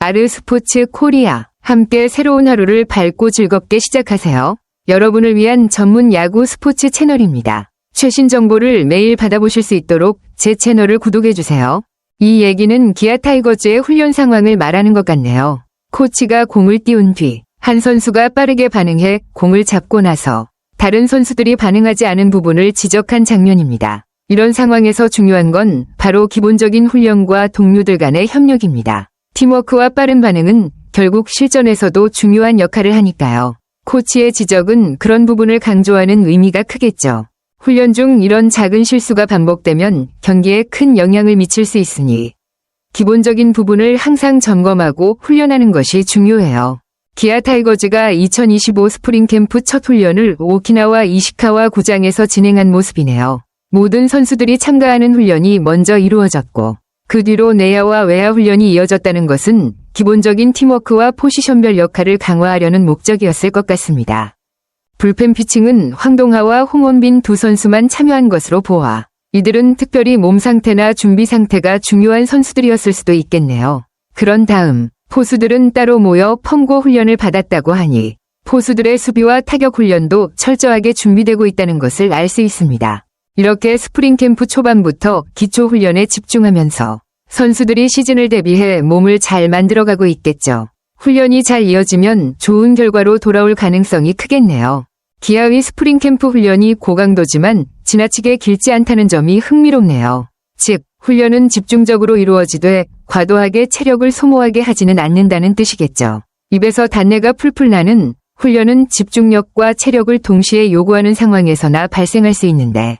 아르스포츠 코리아. 함께 새로운 하루를 밝고 즐겁게 시작하세요. 여러분을 위한 전문 야구 스포츠 채널입니다. 최신 정보를 매일 받아보실 수 있도록 제 채널을 구독해주세요. 이 얘기는 기아 타이거즈의 훈련 상황을 말하는 것 같네요. 코치가 공을 띄운 뒤 한 선수가 빠르게 반응해 공을 잡고 나서 다른 선수들이 반응하지 않은 부분을 지적한 장면입니다. 이런 상황에서 중요한 건 바로 기본적인 훈련과 동료들 간의 협력입니다. 팀워크와 빠른 반응은 결국 실전에서도 중요한 역할을 하니까요. 코치의 지적은 그런 부분을 강조하는 의미가 크겠죠. 훈련 중 이런 작은 실수가 반복되면 경기에 큰 영향을 미칠 수 있으니 기본적인 부분을 항상 점검하고 훈련하는 것이 중요해요. 기아 타이거즈가 2025 스프링 캠프 첫 훈련을 오키나와 이시카와 구장에서 진행한 모습이네요. 모든 선수들이 참가하는 훈련이 먼저 이루어졌고 그 뒤로 내야와 외야 훈련이 이어졌다는 것은 기본적인 팀워크와 포지션별 역할을 강화하려는 목적이었을 것 같습니다. 불펜 피칭은 황동하와 홍원빈 두 선수만 참여한 것으로 보아 이들은 특별히 몸 상태나 준비 상태가 중요한 선수들이었을 수도 있겠네요. 그런 다음 포수들은 따로 모여 펌고 훈련을 받았다고 하니 포수들의 수비와 타격 훈련도 철저하게 준비되고 있다는 것을 알 수 있습니다. 이렇게 스프링 캠프 초반부터 기초 훈련에 집중하면서 선수들이 시즌을 대비해 몸을 잘 만들어가고 있겠죠. 훈련이 잘 이어지면 좋은 결과로 돌아올 가능성이 크겠네요. 기아의 스프링 캠프 훈련이 고강도지만 지나치게 길지 않다는 점이 흥미롭네요. 즉, 훈련은 집중적으로 이루어지되 과도하게 체력을 소모하게 하지는 않는다는 뜻이겠죠. 입에서 단내가 풀풀 나는 훈련은 집중력과 체력을 동시에 요구하는 상황에서나 발생할 수 있는데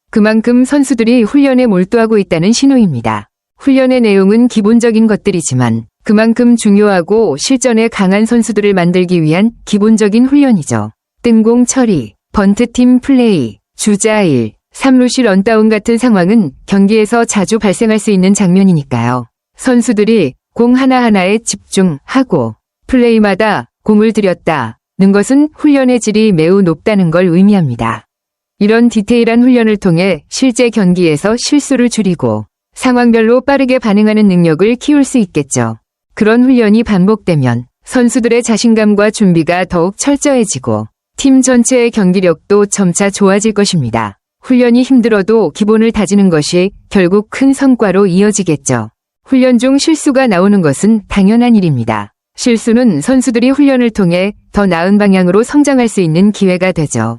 그만큼 선수들이 훈련에 몰두하고 있다는 신호입니다. 훈련의 내용은 기본적인 것들이지만 그만큼 중요하고 실전에 강한 선수들을 만들기 위한 기본적인 훈련이죠. 뜬공 처리, 번트팀 플레이, 주자 1, 3루시 런다운 같은 상황은 경기에서 자주 발생할 수 있는 장면이니까요. 선수들이 공 하나하나에 집중하고 플레이마다 공을 들였다는 것은 훈련의 질이 매우 높다는 걸 의미합니다. 이런 디테일한 훈련을 통해 실제 경기에서 실수를 줄이고 상황별로 빠르게 반응하는 능력을 키울 수 있겠죠. 그런 훈련이 반복되면 선수들의 자신감과 준비가 더욱 철저해지고 팀 전체의 경기력도 점차 좋아질 것입니다. 훈련이 힘들어도 기본을 다지는 것이 결국 큰 성과로 이어지겠죠. 훈련 중 실수가 나오는 것은 당연한 일입니다. 실수는 선수들이 훈련을 통해 더 나은 방향으로 성장할 수 있는 기회가 되죠.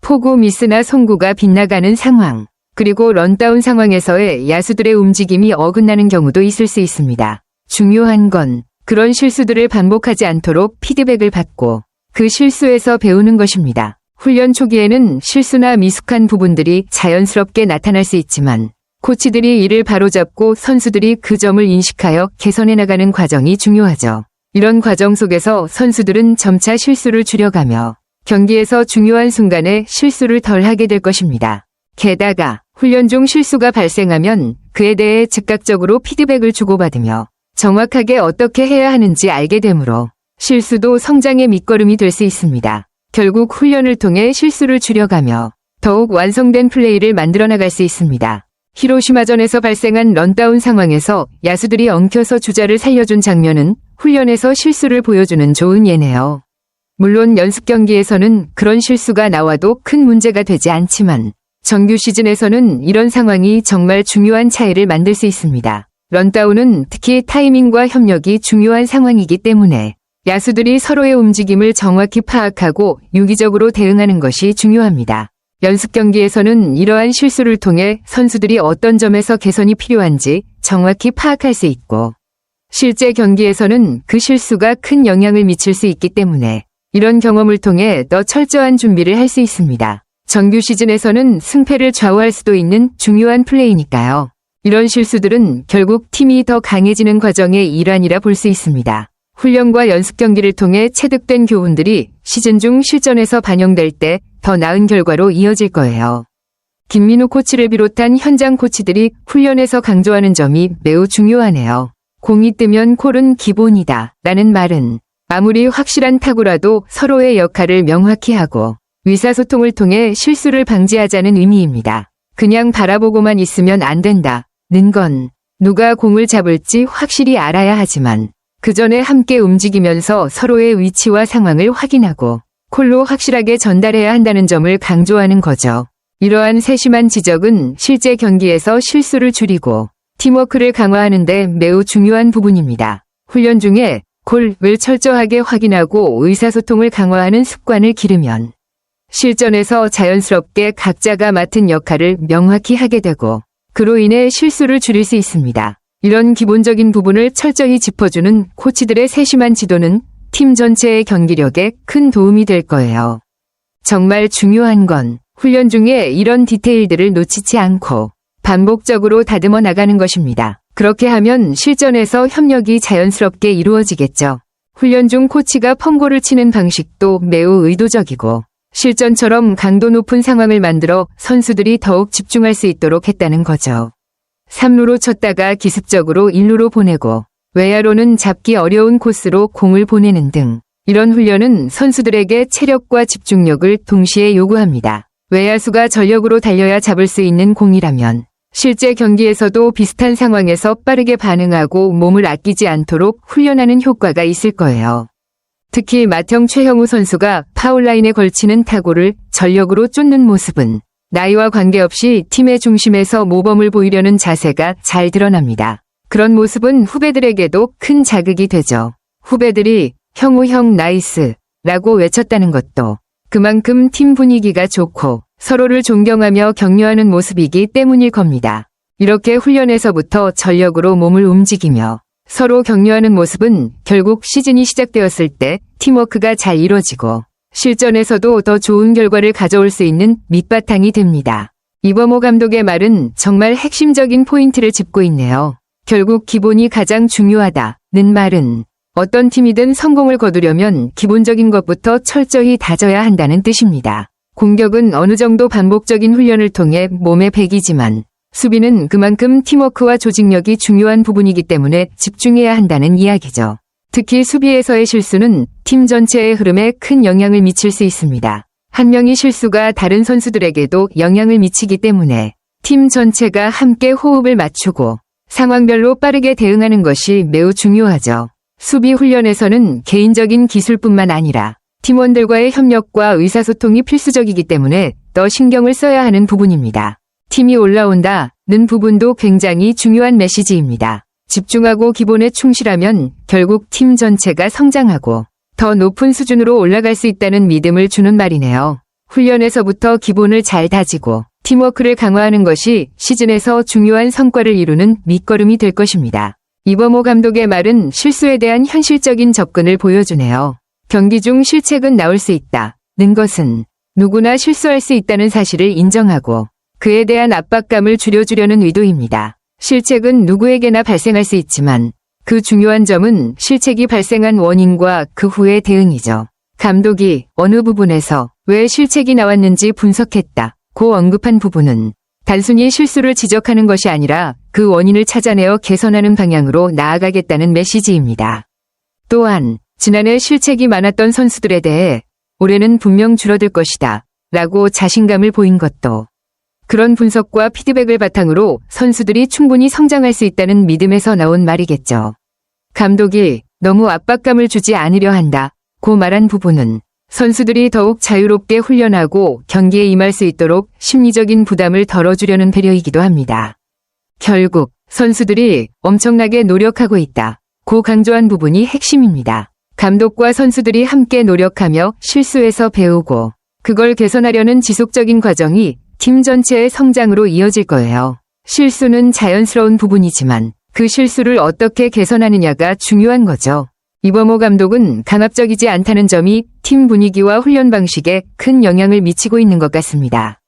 포구 미스나 송구가 빗나가는 상황, 그리고 런다운 상황에서의 야수들의 움직임이 어긋나는 경우도 있을 수 있습니다. 중요한 건 그런 실수들을 반복하지 않도록 피드백을 받고 그 실수에서 배우는 것입니다. 훈련 초기에는 실수나 미숙한 부분들이 자연스럽게 나타날 수 있지만 코치들이 이를 바로잡고 선수들이 그 점을 인식하여 개선해 나가는 과정이 중요하죠. 이런 과정 속에서 선수들은 점차 실수를 줄여가며 경기에서 중요한 순간에 실수를 덜 하게 될 것입니다. 게다가 훈련 중 실수가 발생하면 그에 대해 즉각적으로 피드백을 주고받으며 정확하게 어떻게 해야 하는지 알게 되므로 실수도 성장의 밑거름이 될 수 있습니다. 결국 훈련을 통해 실수를 줄여가며 더욱 완성된 플레이를 만들어 나갈 수 있습니다. 히로시마전에서 발생한 런다운 상황에서 야수들이 엉켜서 주자를 살려준 장면은 훈련에서 실수를 보여주는 좋은 예네요. 물론 연습 경기에서는 그런 실수가 나와도 큰 문제가 되지 않지만 정규 시즌에서는 이런 상황이 정말 중요한 차이를 만들 수 있습니다. 런다운은 특히 타이밍과 협력이 중요한 상황이기 때문에 야수들이 서로의 움직임을 정확히 파악하고 유기적으로 대응하는 것이 중요합니다. 연습 경기에서는 이러한 실수를 통해 선수들이 어떤 점에서 개선이 필요한지 정확히 파악할 수 있고 실제 경기에서는 그 실수가 큰 영향을 미칠 수 있기 때문에 이런 경험을 통해 더 철저한 준비를 할 수 있습니다. 정규 시즌에서는 승패를 좌우할 수도 있는 중요한 플레이니까요. 이런 실수들은 결국 팀이 더 강해지는 과정의 일환이라 볼 수 있습니다. 훈련과 연습 경기를 통해 체득된 교훈들이 시즌 중 실전에서 반영될 때 더 나은 결과로 이어질 거예요. 김민우 코치를 비롯한 현장 코치들이 훈련에서 강조하는 점이 매우 중요하네요. 공이 뜨면 콜은 기본이다 라는 말은 아무리 확실한 타구라도 서로의 역할을 명확히 하고 의사소통을 통해 실수를 방지하자는 의미입니다. 그냥 바라보고만 있으면 안 된다는 건 누가 공을 잡을지 확실히 알아야 하지만 그 전에 함께 움직이면서 서로의 위치와 상황을 확인하고 콜로 확실하게 전달해야 한다는 점을 강조하는 거죠. 이러한 세심한 지적은 실제 경기에서 실수를 줄이고 팀워크를 강화하는 데 매우 중요한 부분입니다. 훈련 중에 콜을 철저하게 확인하고 의사소통을 강화하는 습관을 기르면 실전에서 자연스럽게 각자가 맡은 역할을 명확히 하게 되고 그로 인해 실수를 줄일 수 있습니다. 이런 기본적인 부분을 철저히 짚어주는 코치들의 세심한 지도는 팀 전체의 경기력에 큰 도움이 될 거예요. 정말 중요한 건 훈련 중에 이런 디테일들을 놓치지 않고 반복적으로 다듬어 나가는 것입니다. 그렇게 하면 실전에서 협력이 자연스럽게 이루어지겠죠. 훈련 중 코치가 펑고를 치는 방식도 매우 의도적이고 실전처럼 강도 높은 상황을 만들어 선수들이 더욱 집중할 수 있도록 했다는 거죠. 3루로 쳤다가 기습적으로 1루로 보내고 외야로는 잡기 어려운 코스로 공을 보내는 등 이런 훈련은 선수들에게 체력과 집중력을 동시에 요구합니다. 외야수가 전력으로 달려야 잡을 수 있는 공이라면 실제 경기에서도 비슷한 상황에서 빠르게 반응하고 몸을 아끼지 않도록 훈련하는 효과가 있을 거예요. 특히 맏형 최형우 선수가 파울라인에 걸치는 타구를 전력으로 쫓는 모습은 나이와 관계없이 팀의 중심에서 모범을 보이려는 자세가 잘 드러납니다. 그런 모습은 후배들에게도 큰 자극이 되죠. 후배들이 형우 형 나이스 라고 외쳤다는 것도 그만큼 팀 분위기가 좋고 서로를 존경하며 격려하는 모습이기 때문일 겁니다. 이렇게 훈련에서부터 전력으로 몸을 움직이며 서로 격려하는 모습은 결국 시즌이 시작되었을 때 팀워크가 잘 이루어지고 실전에서도 더 좋은 결과를 가져올 수 있는 밑바탕이 됩니다. 이범호 감독의 말은 정말 핵심적인 포인트를 짚고 있네요. 결국 기본이 가장 중요하다는 말은 어떤 팀이든 성공을 거두려면 기본적인 것부터 철저히 다져야 한다는 뜻입니다. 공격은 어느 정도 반복적인 훈련을 통해 몸에 배기지만 수비는 그만큼 팀워크와 조직력이 중요한 부분이기 때문에 집중해야 한다는 이야기죠. 특히 수비에서의 실수는 팀 전체의 흐름에 큰 영향을 미칠 수 있습니다. 한 명의 실수가 다른 선수들에게도 영향을 미치기 때문에 팀 전체가 함께 호흡을 맞추고 상황별로 빠르게 대응하는 것이 매우 중요하죠. 수비 훈련에서는 개인적인 기술뿐만 아니라 팀원들과의 협력과 의사소통이 필수적이기 때문에 더 신경을 써야 하는 부분입니다. 팀이 올라온다는 부분도 굉장히 중요한 메시지입니다. 집중하고 기본에 충실하면 결국 팀 전체가 성장하고 더 높은 수준으로 올라갈 수 있다는 믿음을 주는 말이네요. 훈련에서부터 기본을 잘 다지고 팀워크를 강화하는 것이 시즌에서 중요한 성과를 이루는 밑거름이 될 것입니다. 이범호 감독의 말은 실수에 대한 현실적인 접근을 보여주네요. 경기 중 실책은 나올 수 있다는 것은 누구나 실수할 수 있다는 사실을 인정하고 그에 대한 압박감을 줄여주려는 의도입니다. 실책은 누구에게나 발생할 수 있지만 그 중요한 점은 실책이 발생한 원인과 그 후의 대응이죠. 감독이 어느 부분에서 왜 실책이 나왔는지 분석했다고 언급한 부분은 단순히 실수를 지적하는 것이 아니라 그 원인을 찾아내어 개선하는 방향으로 나아가겠다는 메시지입니다. 또한 지난해 실책이 많았던 선수들에 대해 올해는 분명 줄어들 것이다 라고 자신감을 보인 것도 그런 분석과 피드백을 바탕으로 선수들이 충분히 성장할 수 있다는 믿음에서 나온 말이겠죠. 감독이 너무 압박감을 주지 않으려 한다고 말한 부분은 선수들이 더욱 자유롭게 훈련하고 경기에 임할 수 있도록 심리적인 부담을 덜어주려는 배려이기도 합니다. 결국 선수들이 엄청나게 노력하고 있다고 강조한 부분이 핵심입니다. 감독과 선수들이 함께 노력하며 실수에서 배우고 그걸 개선하려는 지속적인 과정이 팀 전체의 성장으로 이어질 거예요. 실수는 자연스러운 부분이지만 그 실수를 어떻게 개선하느냐가 중요한 거죠. 이범호 감독은 강압적이지 않다는 점이 팀 분위기와 훈련 방식에 큰 영향을 미치고 있는 것 같습니다.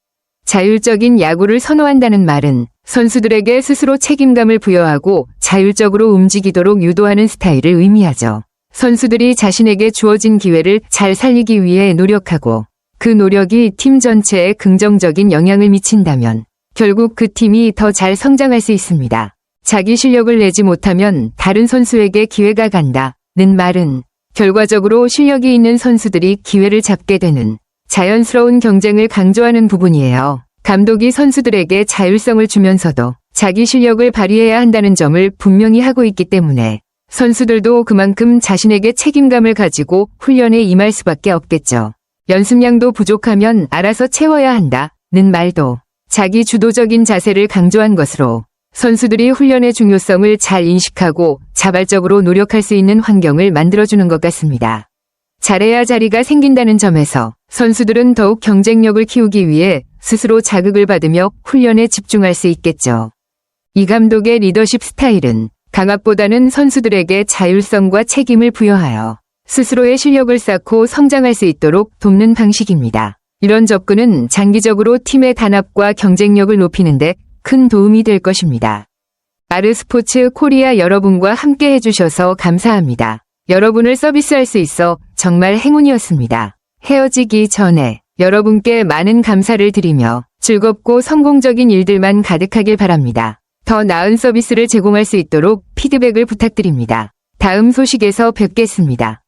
자율적인 야구를 선호한다는 말은 선수들에게 스스로 책임감을 부여하고 자율적으로 움직이도록 유도하는 스타일을 의미하죠. 선수들이 자신에게 주어진 기회를 잘 살리기 위해 노력하고 그 노력이 팀 전체에 긍정적인 영향을 미친다면 결국 그 팀이 더 잘 성장할 수 있습니다. 자기 실력을 내지 못하면 다른 선수에게 기회가 간다는 말은 결과적으로 실력이 있는 선수들이 기회를 잡게 되는 자연스러운 경쟁을 강조하는 부분이에요. 감독이 선수들에게 자율성을 주면서도 자기 실력을 발휘해야 한다는 점을 분명히 하고 있기 때문에 선수들도 그만큼 자신에게 책임감을 가지고 훈련에 임할 수밖에 없겠죠. 연습량도 부족하면 알아서 채워야 한다는 말도 자기 주도적인 자세를 강조한 것으로 선수들이 훈련의 중요성을 잘 인식하고 자발적으로 노력할 수 있는 환경을 만들어주는 것 같습니다. 잘해야 자리가 생긴다는 점에서 선수들은 더욱 경쟁력을 키우기 위해 스스로 자극을 받으며 훈련에 집중할 수 있겠죠. 이 감독의 리더십 스타일은 강압보다는 선수들에게 자율성과 책임을 부여하여 스스로의 실력을 쌓고 성장할 수 있도록 돕는 방식입니다. 이런 접근은 장기적으로 팀의 단합과 경쟁력을 높이는 데 큰 도움이 될 것입니다. 아르스포츠 코리아 여러분과 함께 해주셔서 감사합니다. 여러분을 서비스할 수 있어 정말 행운이었습니다. 헤어지기 전에 여러분께 많은 감사를 드리며 즐겁고 성공적인 일들만 가득하길 바랍니다. 더 나은 서비스를 제공할 수 있도록 피드백을 부탁드립니다. 다음 소식에서 뵙겠습니다.